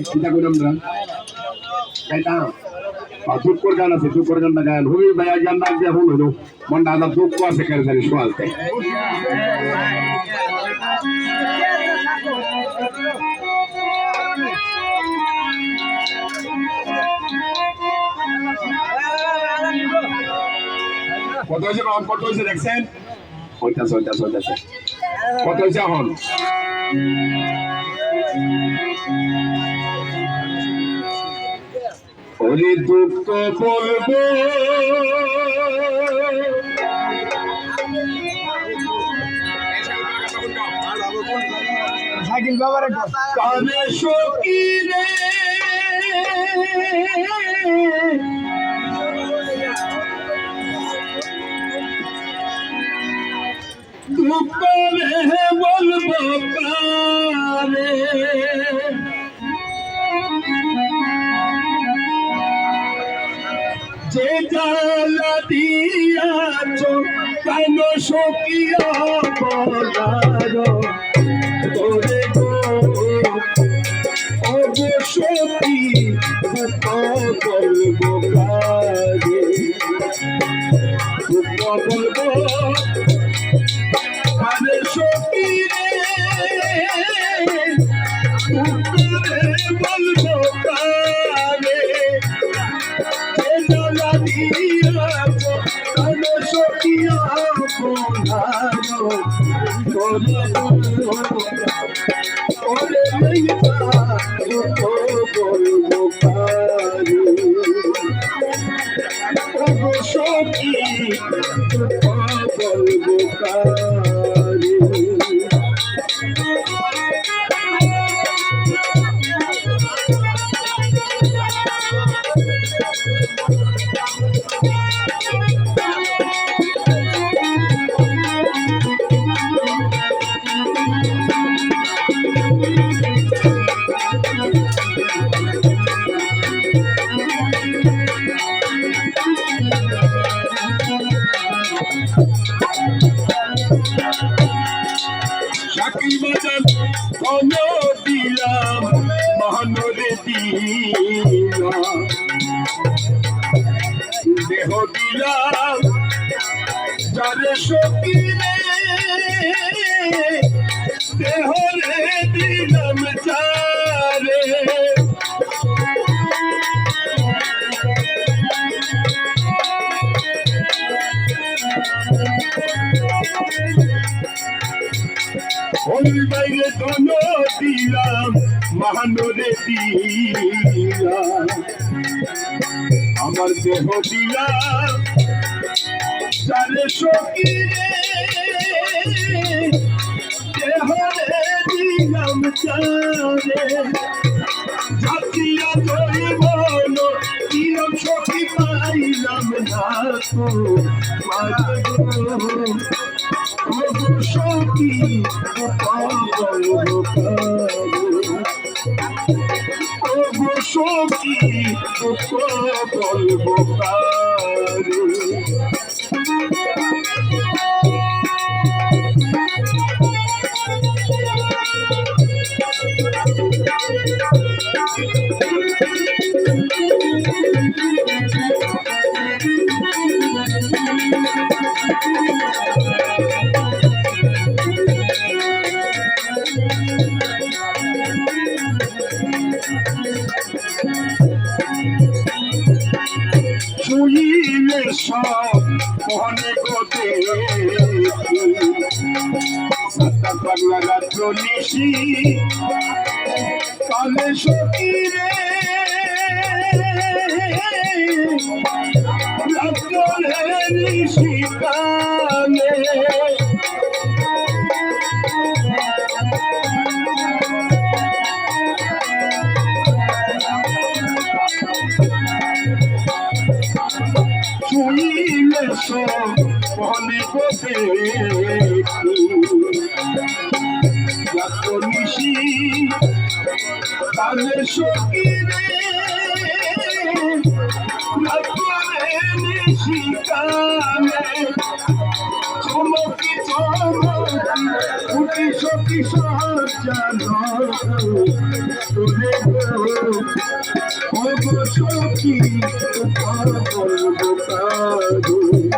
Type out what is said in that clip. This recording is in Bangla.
চিন্তা করি আমরা গাইতাম দুঃখ করে গান আছে দুঃখ করে গানটা গান হুবি ভাইয়া গান ডাক দিয়ে হুন হইল মনটা আদার দুঃখ আছে কেন জানি শোয়ালতে কত হয়েছে কত হয়েছে দেখছেন হইতাছে হইতাছে হইতাছে কত হয়েছে এখন ওরে দুঃখ বলবো সাইকেল বাবার কানে সখী রে দুঃখ রে বলবো কারে যে জ্বালা দিয়াছ কেন সখিয়া বলার তোরে গো অবশ্যই দুঃখ বলবো কারে দুঃখ বলবো কারে সখী রে দুঃখ রে বলবো কারে সাকি বাজান কোন দিলাম মহানরে দিলাম দেহ দিলাম যারে সখী রে দেহ রে দিলাম যারে ওই বাইরে দোন দিলাম মহানরে দিলাম আমার দেহ দিলাম যারে সখী রে দেহ রে দিলাম যারে জাতিয়া জৈবন দিলাম সখী পাইলাম না তো সখী সখী বলবো কারে শুইলে সব মনে গোতে সাতটা পাগলা রাত্র নিশি কালে সখী রে রাত্র নিশি কালে শুইলে সব মনে গোতে নিশি কালে সখী রে নিশি কালে চমকি চমকি উঠি সখী সজ্জন তোরে সখী আর বলবো কাঁদো